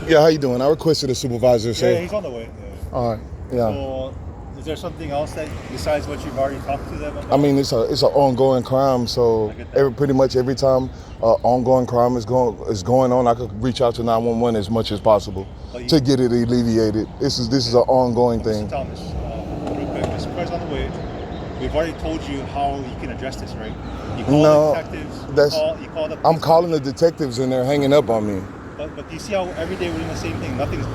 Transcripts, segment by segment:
Yeah, how you doing? I requested a supervisor, sir. Yeah, he's on the way. Yeah. All right. Yeah. So, is there something else that besides what you've already talked to them about? I mean, it's an ongoing crime, so pretty much every time ongoing crime is going on, I could reach out to 911 as much as possible to get it alleviated. This is an ongoing thing. Mr. Thomas, real quick, the supervisor's on the way. We've already told you how you can address this, right? You call the detectives. You call the police. I'm calling the detectives and they're hanging up on me. But do you see how every day we're doing the same thing? Nothing's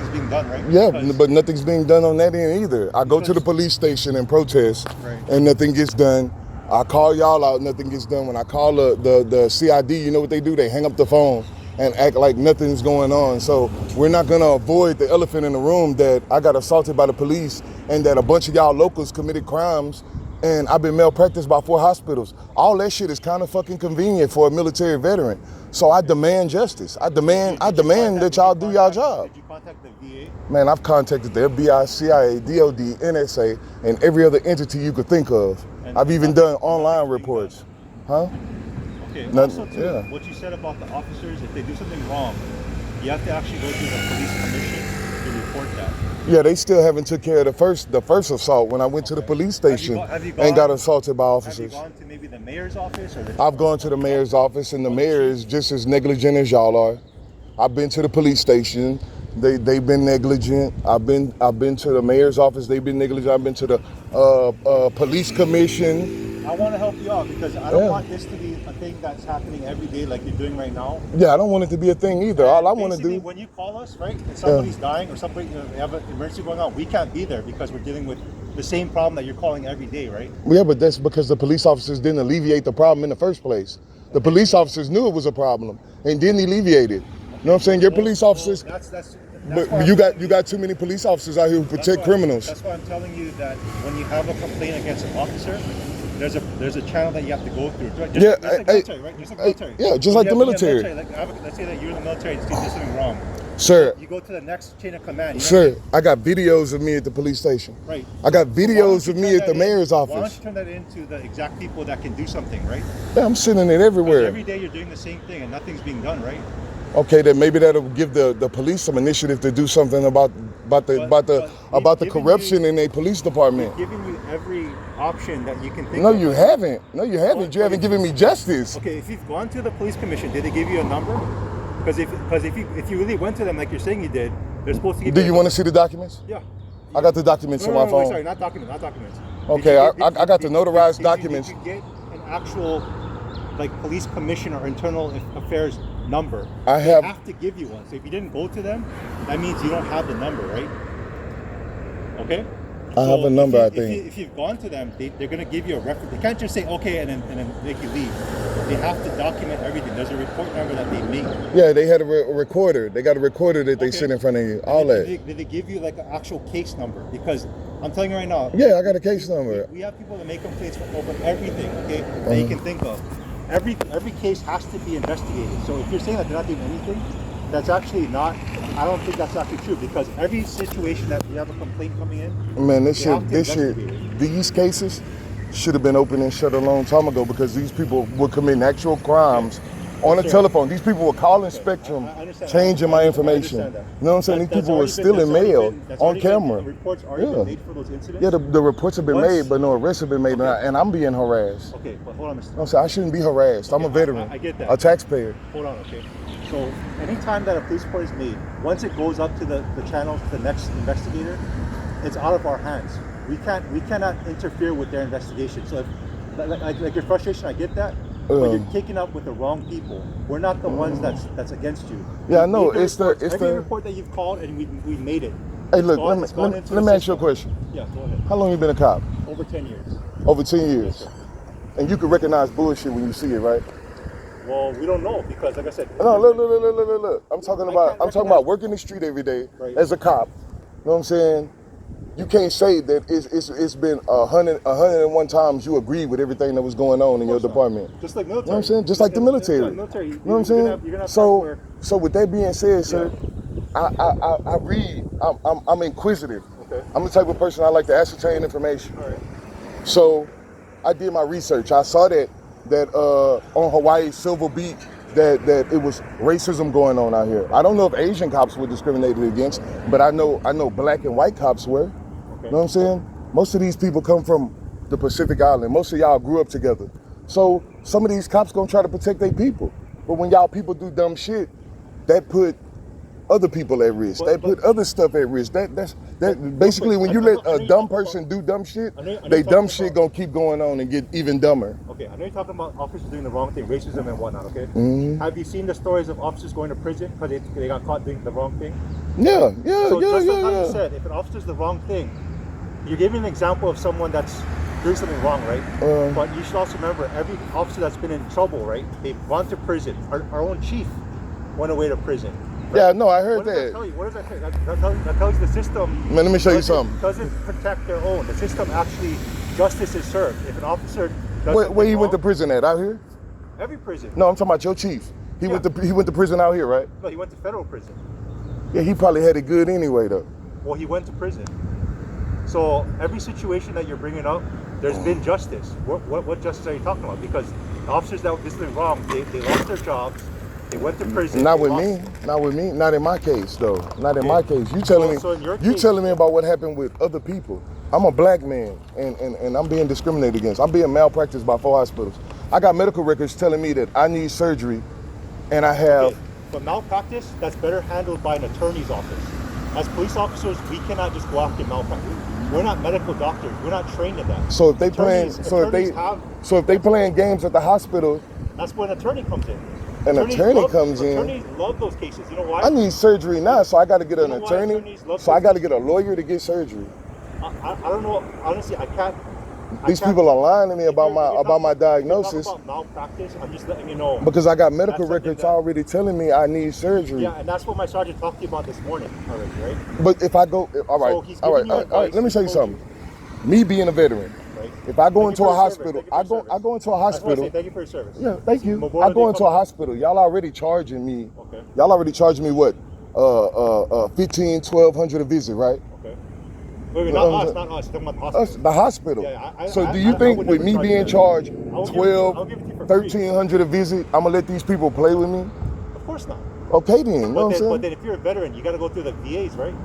being done, right? Yeah, but nothing's being done on that end either. I go to the police station and protest, and nothing gets done. I call y'all out, nothing gets done. When I call the CID, you know what they do? They hang up the phone and act like nothing's going on. So we're not gonna avoid the elephant in the room that I got assaulted by the police and that a bunch of y'all locals committed crimes and I've been malpracticed by 4 hospitals. All that shit is kind of fucking convenient for a military veteran. So I demand justice. I demand that y'all do y'all job. Did you contact the VA? Man, I've contacted the FBI, CIA, DOD, NSA, and every other entity you could think of. I've even done online reports. Huh? Okay, also too, what you said about the officers, if they do something wrong, you have to actually go to the police commission to report that. Yeah, they still haven't took care of the first assault when I went to the police station and got assaulted by officers. Have you gone to maybe the mayor's office? I've gone to the mayor's office, and the mayor is just as negligent as y'all are. I've been to the police station. They've been negligent. I've been to the mayor's office. They've been negligent. I've been to the police commission. I want to help you out because I don't want this to be a thing that's happening every day like you're doing right now. Yeah, I don't want it to be a thing either. All I want to do... When you call us, right, and somebody's dying or somebody have an emergency going on, we can't be there because we're dealing with the same problem that you're calling every day, right? Yeah, but that's because the police officers didn't alleviate the problem in the first place. The police officers knew it was a problem and didn't alleviate it. You know what I'm saying? Your police officers... But you got too many police officers out here who protect criminals. That's why I'm telling you that when you have a complaint against an officer, there's a channel that you have to go through. Just like military, right? Just like military. Yeah, just like the military. Let's say that you're in the military and you do something wrong. Sir. You go to the next chain of command. Sir, I got videos of me at the police station. Right. I got videos of me at the mayor's office. Why don't you turn that into the exact people that can do something, right? Yeah, I'm sending it everywhere. Every day you're doing the same thing and nothing's being done, right? Okay, then maybe that'll give the police some initiative to do something about the corruption in a police department. We're giving you every option that you can think of. No, you haven't. No, you haven't. You haven't given me justice. Okay, if you've gone to the police commission, did they give you a number? Because if you really went to them like you're saying you did, they're supposed to give you. Do you want to see the documents? Yeah. I got the documents on my phone. Sorry, not documents. Okay, I got the notarized documents. Did you get an actual police commission or internal affairs number? They have to give you one. So if you didn't go to them, that means you don't have the number, right? Okay? I have a number, I think. If you've gone to them, they're going to give you a reference. They can't just say, okay, and then make you leave. They have to document everything. There's a report number that they make. Yeah, they had a recorder. They got a recorder that they sit in front of you. All that. Did they give you an actual case number? Because I'm telling you right now. Yeah, I got a case number. We have people that make complaints over everything, okay, that you can think of. Every case has to be investigated. So if you're saying that they're not doing anything, that's actually not. I don't think that's actually true because every situation that you have a complaint coming in, man, these cases should have been open and shut a long time ago because these people were committing actual crimes on the telephone. These people were calling Spectrum, changing my information. You know what I'm saying? These people were stealing mail on camera. Reports already been made for those incidents? Yeah, the reports have been made, but no arrests have been made, and I'm being harassed. Okay, but hold on, Mr. I'm saying I shouldn't be harassed. I'm a veteran. I get that. A taxpayer. Hold on, okay. So anytime that a police report is made, once it goes up to the channel to the next investigator, it's out of our hands. We cannot interfere with their investigation. So like your frustration, I get that. But you're taking up with the wrong people. We're not the ones that's against you. Yeah, I know. Every report that you've called and we made it. Hey, look, let me ask you a question. Yeah, go ahead. How long you been a cop? Over 10 years. Over 10 years. Yes, and you can recognize bullshit when you see it, right? Well, we don't know because, like I said. No, look. I'm talking about working the street every day as a cop. You know what I'm saying? You can't say that it's been 101 times you agree with everything that was going on in your department. Just like military. You know what I'm saying? Just like the military. You know what I'm saying? So with that being said, sir, I read. I'm inquisitive. Okay. I'm the type of person I like to ascertain information. All right. So I did my research. I saw that on Hawaii, Silver Beach, that it was racism going on out here. I don't know if Asian cops were discriminated against, but I know black and white cops were. Okay. You know what I'm saying? Most of these people come from the Pacific Island. Most of y'all grew up together. So some of these cops gonna try to protect their people. But when y'all people do dumb shit, that put other people at risk. That put other stuff at risk. That basically when you let a dumb person do dumb shit, they dumb shit gonna keep going on and get even dumber. Okay, I know you're talking about officers doing the wrong thing, racism and whatnot, okay? Mm-hmm. Have you seen the stories of officers going to prison because they got caught doing the wrong thing? Yeah. So just like how you said, if an officer's the wrong thing, you're giving an example of someone that's doing something wrong, right? But you should also remember, every officer that's been in trouble, right? They've gone to prison. Our own chief went away to prison. Right? Yeah, no, I heard What does that tell you? What does that tell you? That tells you the system. Man, let me show you something. Doesn't protect their own. The system actually, justice is served. If an officer does Where he wrong, went to prison at? Out here? every prison. No, I'm talking about your chief. He went to prison out here, right? No, he went to federal prison. Yeah, he probably had it good anyway, though. Well, he went to prison. So every situation that you're bringing up, there's been justice. What justice are you talking about? Because the officers that did something wrong, they lost their jobs. They went to prison. Not with me. Not in my case, though. Not in my case. You telling me about what happened with other people. I'm a black man, and I'm being discriminated against. I'm being malpracticed by 4 hospitals. I got medical records telling me that I need surgery, and I have. Okay. But malpractice, that's better handled by an attorney's office. As police officers, we cannot just go after malpractice. We're not medical doctors. We're not trained in that. So if they playing games at the hospital, that's when an attorney comes in. Attorneys love those cases. You know why? I need surgery now, so I got to get an attorney. So I got to get a lawyer to get surgery. I don't know. Honestly, I can't. These people are lying to me about my diagnosis. About malpractice, I'm just letting you know. Because I got medical records already telling me I need surgery. Yeah, and that's what my sergeant talked to you about this morning already, right? But if I go, all right, let me show you something. Me being a veteran, right? If I go into a hospital, I go into a hospital. Thank you for your service. Yeah, thank you. I go into a hospital. Y'all already charging me. Okay. Y'all already charging me what? $1,500-$1,200 a visit, right? Wait, not us. You're talking about the hospital. The hospital. Yeah, so do you think with me being charged $1,200 a visit, I'm gonna let these people play with me? Of course not. Okay then, you know what I'm saying? But then if you're a veteran, you gotta go through the VAs, right?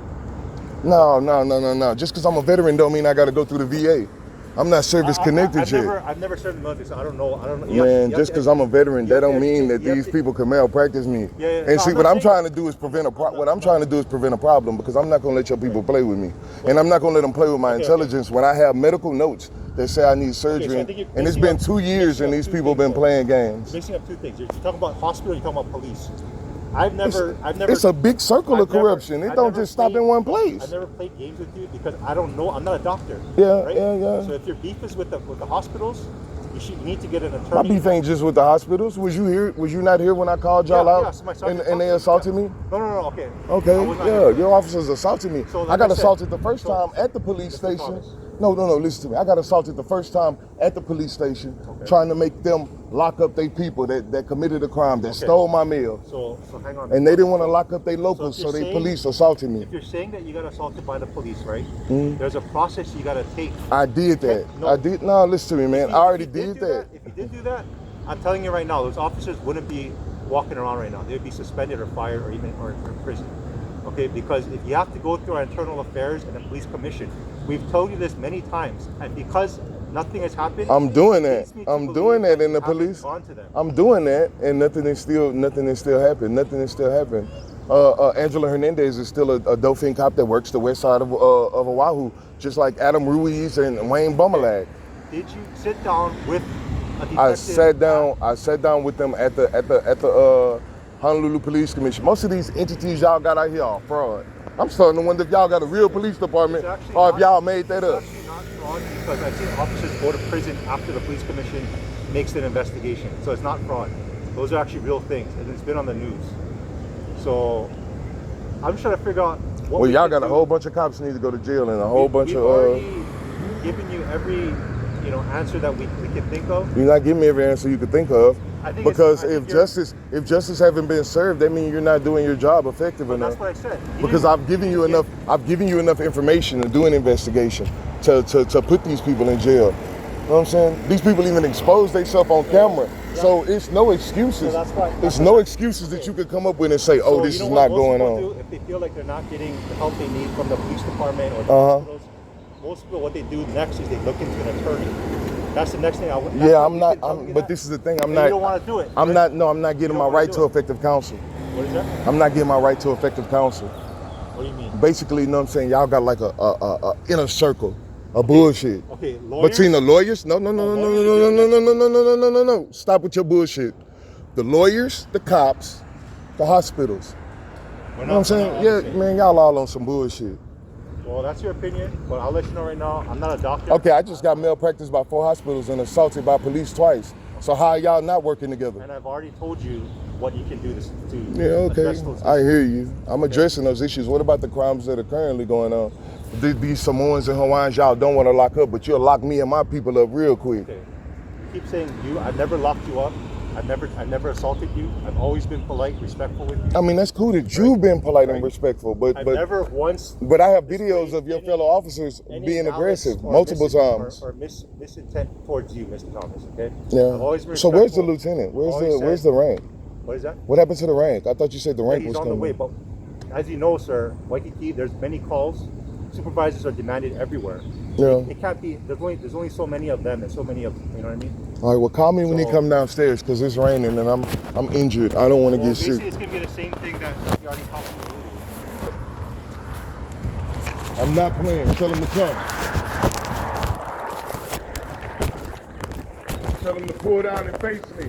No. Just because I'm a veteran don't mean I gotta go through the VA. I'm not service connected yet. I've never served in the military, so I don't know. Man, just because I'm a veteran, that don't mean that these people can malpractice me. And see, what I'm trying to do is prevent a problem, because I'm not gonna let your people play with me, and I'm not gonna let them play with my intelligence when I have medical notes that say I need surgery, and it's been 2 years and these people been playing games. Mixing up two things. You're talking about hospital. You're talking about police. I've never. It's a big circle of corruption. It don't just stop in one place. I've never played games with you because I don't know. I'm not a doctor. Yeah. So if your beef is with the hospitals, you need to get an attorney. My beef ain't just with the hospitals. Was you here? Was you not here when I called y'all out and they assaulted me? No. Okay. Okay. Your officers assaulted me. So I got assaulted the first time at the police station. No, listen to me. I got assaulted the first time at the police station, trying to make them lock up their people that committed a crime, that stole my mail. So hang on. And they didn't want to lock up their locals, so they police assaulted me. If you're saying that you got assaulted by the police, right? There's a process you got to take. I did that. No, listen to me, man. I already did that. If you did do that, I'm telling you right now, those officers wouldn't be walking around right now. They'd be suspended or fired or even in prison. Okay, because if you have to go through our internal affairs and the police commission, we've told you this many times, and because nothing has happened, I'm doing that. I'm doing that in the police. I'm doing that, and nothing is still happened. Angela Hernandez is still a Dauphin cop that works the west side of Oahu, just like Adam Ruiz and Wayne Bumalag. Did you sit down with a detective? I sat down with them at the Honolulu Police Commission. Most of these entities y'all got out here are fraud. I'm starting to wonder if y'all got a real police department or if y'all made that up. It's actually not fraud, because I've seen officers go to prison after the police commission makes an investigation. So it's not fraud. Those are actually real things, and it's been on the news. So I'm just trying to figure out what. Well, y'all got a whole bunch of cops need to go to jail, and a whole bunch of. We've already given you every answer that we can think of. You're not giving me every answer you could think of. Because if justice haven't been served, that means you're not doing your job effective enough. That's what I said. Because I've given you enough information to do an investigation to put these people in jail. You know what I'm saying? These people even expose themselves on camera. So it's no excuses. So There's no excuses that you could come up with and say, oh, So this you know is what not most going people on. do if they feel like they're not getting the help they need from the police department or the hospitals? Most people, what they do next is they look into an attorney. That's the next thing I would. Yeah, but this is the thing. You don't want to do it. I'm not getting my right to effective counsel. What is that? I'm not getting my right to effective counsel. What do you mean? Basically, you know what I'm saying? Y'all got like a inner circle of bullshit. Okay, lawyers? Between the lawyers? No. Stop with your bullshit. The lawyers, the cops, the hospitals. You know what I'm saying? Yeah, man, y'all all on some bullshit. Well, that's your opinion, but I'll let you know right now, I'm not a doctor. Okay, I just got malpracticed by 4 hospitals and assaulted by police twice. So how are y'all not working together? And I've already told you what you can do to Yeah, okay. address those issues. I hear you. I'm addressing those issues. What about the crimes that are currently going on? These Samoans and Hawaiians, y'all don't want to lock up, but you'll lock me and my people up real quick. Okay. You keep saying you. I've never locked you up. I've never assaulted you. I've always been polite, respectful with you. I mean, that's cool that you've been polite and respectful, but never once. But I have videos of your fellow officers being aggressive multiple times. Or misintent towards you, Mr. Thomas. Okay. Yeah. I've always been So where's the respectful. lieutenant? Where's the rank? What is that? What happened to the rank? I thought you said the rank He's was on the coming. way, but as you know, sir, Waikiki, there's many calls. Supervisors are demanded everywhere. Yeah. It can't be. There's only so many of them, and so many of you know what I mean. All right. Well, call me when he come downstairs because it's raining and I'm injured. I don't want to get sick. Basically, it's gonna be the same thing that you already talked about earlier. I'm not playing. Tell him to come. Tell him to pull down and face me.